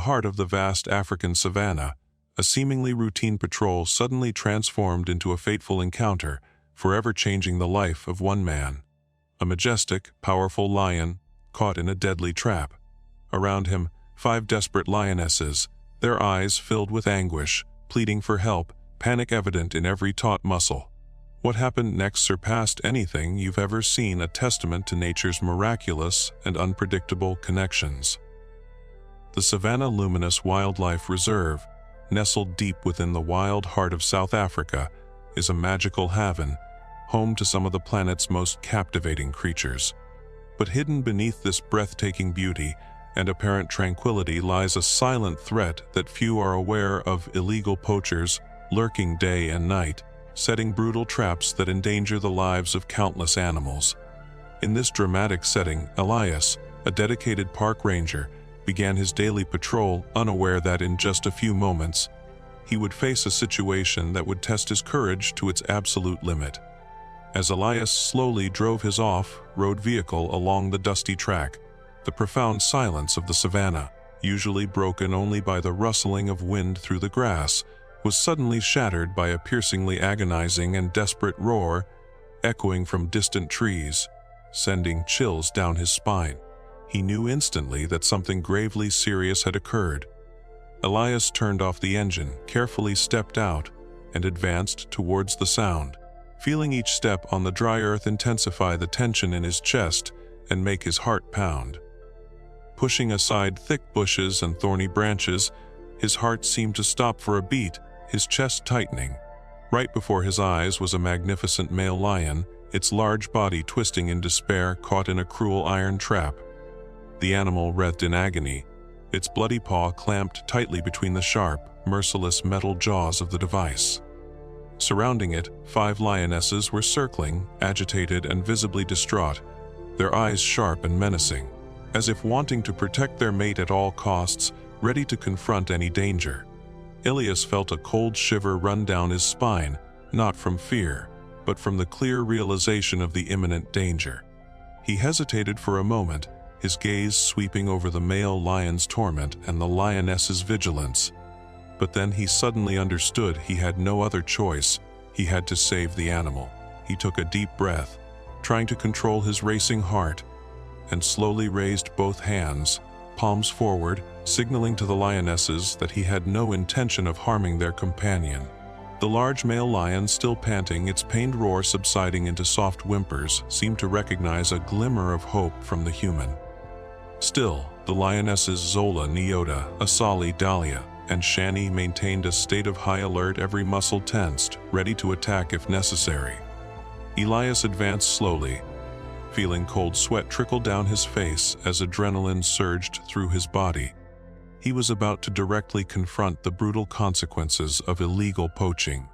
heart of the vast African savanna, a seemingly routine patrol suddenly transformed into a fateful encounter, forever changing the life of one man. A majestic, powerful lion, caught in a deadly trap. Around him, 5 desperate lionesses, their eyes filled with anguish, pleading for help, panic evident in every taut muscle. What happened next surpassed anything you've ever seen, a testament to nature's miraculous and unpredictable connections. The Savannah Luminous Wildlife Reserve, nestled deep within the wild heart of South Africa, is a magical haven, home to some of the planet's most captivating creatures. But hidden beneath this breathtaking beauty and apparent tranquility lies a silent threat that few are aware of: illegal poachers lurking day and night, setting brutal traps that endanger the lives of countless animals. In this dramatic setting, Elias, a dedicated park ranger, began his daily patrol, unaware that in just a few moments, he would face a situation that would test his courage to its absolute limit. As Elias slowly drove his off-road vehicle along the dusty track, the profound silence of the savannah, usually broken only by the rustling of wind through the grass, was suddenly shattered by a piercingly agonizing and desperate roar echoing from distant trees, sending chills down his spine. He knew instantly that something gravely serious had occurred. Elias turned off the engine, carefully stepped out, and advanced towards the sound, feeling each step on the dry earth intensify the tension in his chest and make his heart pound. Pushing aside thick bushes and thorny branches, his heart seemed to stop for a beat, his chest tightening. Right before his eyes was a magnificent male lion, its large body twisting in despair, caught in a cruel iron trap. The animal writhed in agony, its bloody paw clamped tightly between the sharp, merciless metal jaws of the device. Surrounding it, 5 lionesses were circling, agitated and visibly distraught, their eyes sharp and menacing, as if wanting to protect their mate at all costs, ready to confront any danger. Elias felt a cold shiver run down his spine, not from fear, but from the clear realization of the imminent danger. He hesitated for a moment, his gaze sweeping over the male lion's torment and the lioness's vigilance. But then he suddenly understood he had no other choice. He had to save the animal. He took a deep breath, trying to control his racing heart, and slowly raised both hands, palms forward, signaling to the lionesses that he had no intention of harming their companion. The large male lion, still panting, its pained roar subsiding into soft whimpers, seemed to recognize a glimmer of hope from the human. Still, the lionesses Zola, Nyota, Asali, Dahlia, and Shani maintained a state of high alert, every muscle tensed, ready to attack if necessary. Elias advanced slowly, feeling cold sweat trickle down his face as adrenaline surged through his body. He was about to directly confront the brutal consequences of illegal poaching,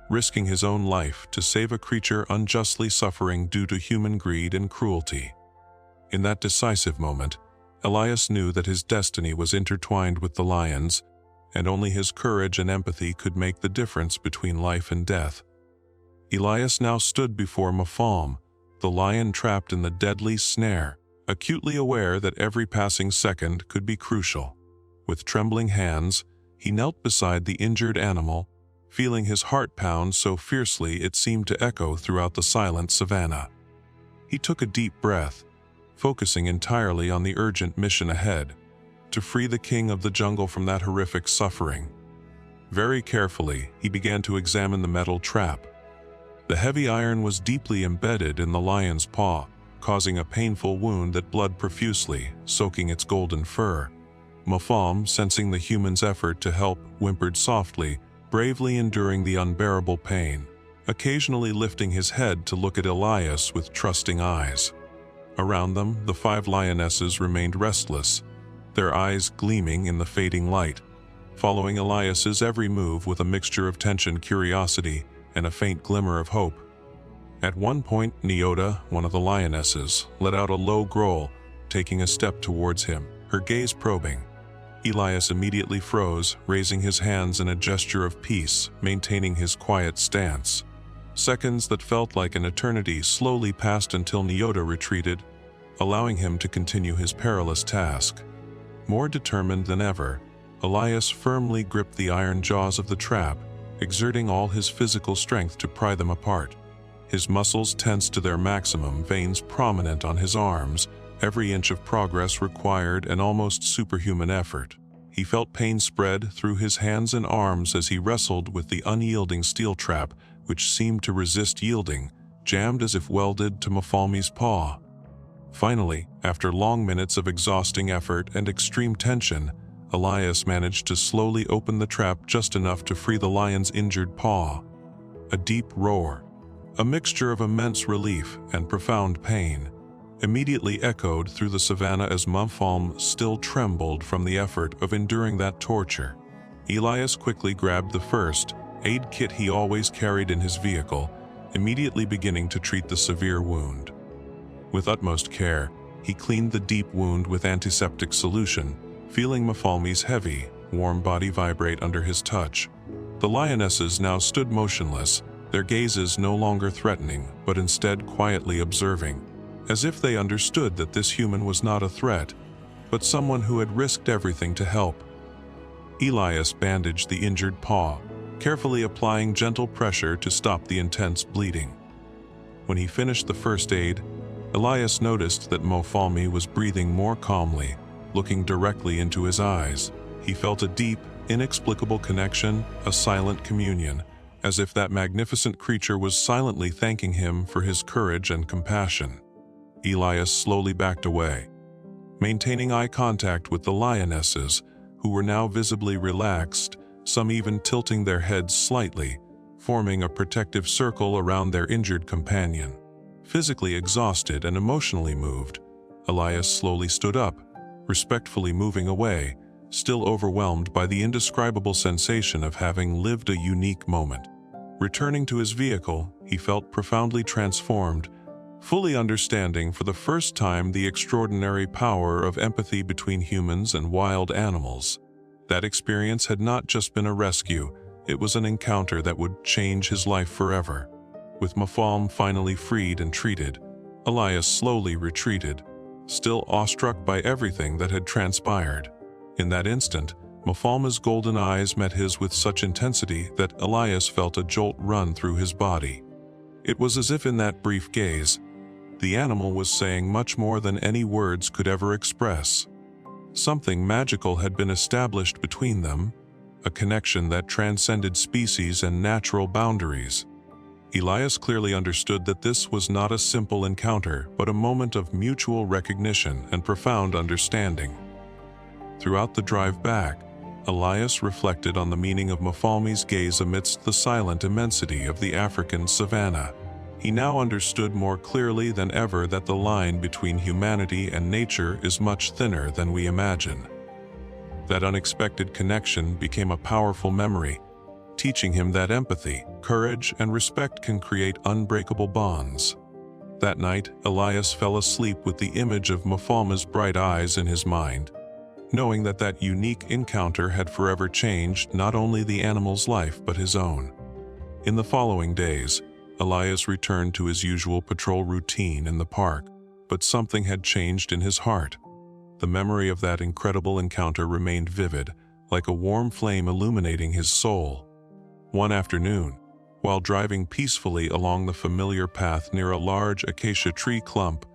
risking his own life to save a creature unjustly suffering due to human greed and cruelty. In that decisive moment, Elias knew that his destiny was intertwined with the lion's, and only his courage and empathy could make the difference between life and death. Elias now stood before Mafam, the lion trapped in the deadly snare, acutely aware that every passing second could be crucial. With trembling hands, he knelt beside the injured animal, feeling his heart pound so fiercely it seemed to echo throughout the silent savannah. He took a deep breath, focusing entirely on the urgent mission ahead, to free the king of the jungle from that horrific suffering. Very carefully, he began to examine the metal trap. The heavy iron was deeply embedded in the lion's paw, causing a painful wound that bled profusely, soaking its golden fur. Mafam, sensing the human's effort to help, whimpered softly, bravely enduring the unbearable pain, occasionally lifting his head to look at Elias with trusting eyes. Around them, the 5 lionesses remained restless, their eyes gleaming in the fading light, following Elias's every move with a mixture of tension, curiosity, and a faint glimmer of hope. At one point, Nyota, one of the lionesses, let out a low growl, taking a step towards him, her gaze probing. Elias immediately froze, raising his hands in a gesture of peace, maintaining his quiet stance. Seconds that felt like an eternity slowly passed until Nyota retreated, allowing him to continue his perilous task. More determined than ever, Elias firmly gripped the iron jaws of the trap, exerting all his physical strength to pry them apart. His muscles tensed to their maximum, veins prominent on his arms. Every inch of progress required an almost superhuman effort. He felt pain spread through his hands and arms as he wrestled with the unyielding steel trap, which seemed to resist yielding, jammed as if welded to Mafalmi's paw. Finally, after long minutes of exhausting effort and extreme tension, Elias managed to slowly open the trap just enough to free the lion's injured paw. A deep roar, a mixture of immense relief and profound pain, immediately echoed through the savannah as Mafalm still trembled from the effort of enduring that torture. Elias quickly grabbed the first aid kit he always carried in his vehicle, immediately beginning to treat the severe wound. With utmost care, he cleaned the deep wound with antiseptic solution, feeling Mafalmi's heavy, warm body vibrate under his touch. The lionesses now stood motionless, their gazes no longer threatening, but instead quietly observing, as if they understood that this human was not a threat, but someone who had risked everything to help. Elias bandaged the injured paw, carefully applying gentle pressure to stop the intense bleeding. When he finished the first aid, Elias noticed that Mafalmi was breathing more calmly, looking directly into his eyes. He felt a deep, inexplicable connection, a silent communion, as if that magnificent creature was silently thanking him for his courage and compassion. Elias slowly backed away, maintaining eye contact with the lionesses, who were now visibly relaxed, some even tilting their heads slightly, forming a protective circle around their injured companion. Physically exhausted and emotionally moved, Elias slowly stood up, respectfully moving away, still overwhelmed by the indescribable sensation of having lived a unique moment. Returning to his vehicle, he felt profoundly transformed, fully understanding for the first time the extraordinary power of empathy between humans and wild animals. That experience had not just been a rescue, it was an encounter that would change his life forever. With Mafalm finally freed and treated, Elias slowly retreated, still awestruck by everything that had transpired. In that instant, Mafalma's golden eyes met his with such intensity that Elias felt a jolt run through his body. It was as if in that brief gaze, the animal was saying much more than any words could ever express. Something magical had been established between them, a connection that transcended species and natural boundaries. Elias clearly understood that this was not a simple encounter, but a moment of mutual recognition and profound understanding. Throughout the drive back, Elias reflected on the meaning of Mafalmi's gaze amidst the silent immensity of the African savanna. He now understood more clearly than ever that the line between humanity and nature is much thinner than we imagine. That unexpected connection became a powerful memory, teaching him that empathy, courage, and respect can create unbreakable bonds. That night, Elias fell asleep with the image of Mafalma's bright eyes in his mind, knowing that that unique encounter had forever changed not only the animal's life but his own. In the following days, Elias returned to his usual patrol routine in the park, but something had changed in his heart. The memory of that incredible encounter remained vivid, like a warm flame illuminating his soul. One afternoon, while driving peacefully along the familiar path near a large acacia tree clump,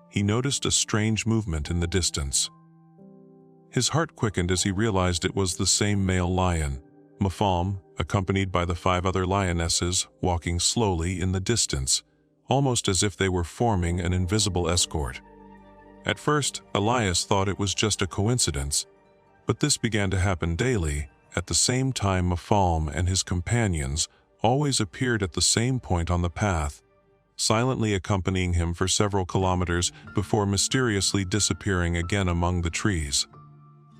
he noticed a strange movement in the distance. His heart quickened as he realized it was the same male lion, Mafalm, accompanied by the 5 other lionesses, walking slowly in the distance, almost as if they were forming an invisible escort. At first, Elias thought it was just a coincidence, but this began to happen daily. At the same time, Mafalm and his companions always appeared at the same point on the path, silently accompanying him for several kilometers before mysteriously disappearing again among the trees.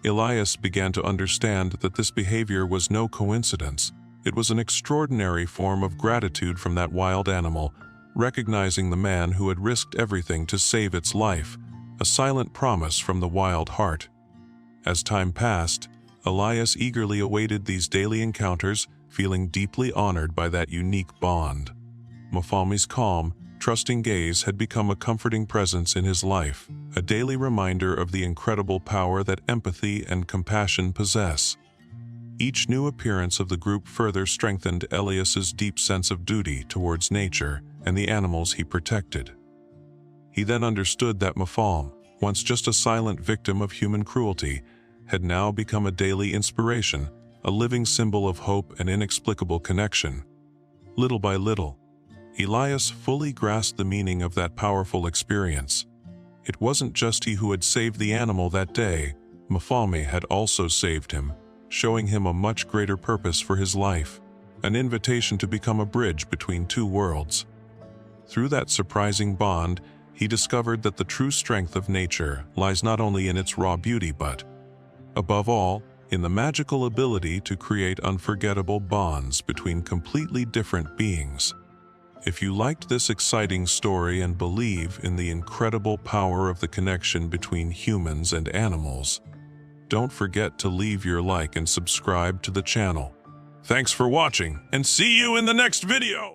Elias began to understand that this behavior was no coincidence. It was an extraordinary form of gratitude from that wild animal, recognizing the man who had risked everything to save its life, a silent promise from the wild heart. As time passed, Elias eagerly awaited these daily encounters, feeling deeply honored by that unique bond. Mafalmi's calm, trusting gaze had become a comforting presence in his life, a daily reminder of the incredible power that empathy and compassion possess. Each new appearance of the group further strengthened Elias's deep sense of duty towards nature and the animals he protected. He then understood that Mafalm, once just a silent victim of human cruelty, had now become a daily inspiration, a living symbol of hope and inexplicable connection. Little by little, Elias fully grasped the meaning of that powerful experience. It wasn't just he who had saved the animal that day, Mafalme had also saved him, showing him a much greater purpose for his life, an invitation to become a bridge between two worlds. Through that surprising bond, he discovered that the true strength of nature lies not only in its raw beauty but, above all, in the magical ability to create unforgettable bonds between completely different beings. If you liked this exciting story and believe in the incredible power of the connection between humans and animals, don't forget to leave your like and subscribe to the channel. Thanks for watching, and see you in the next video!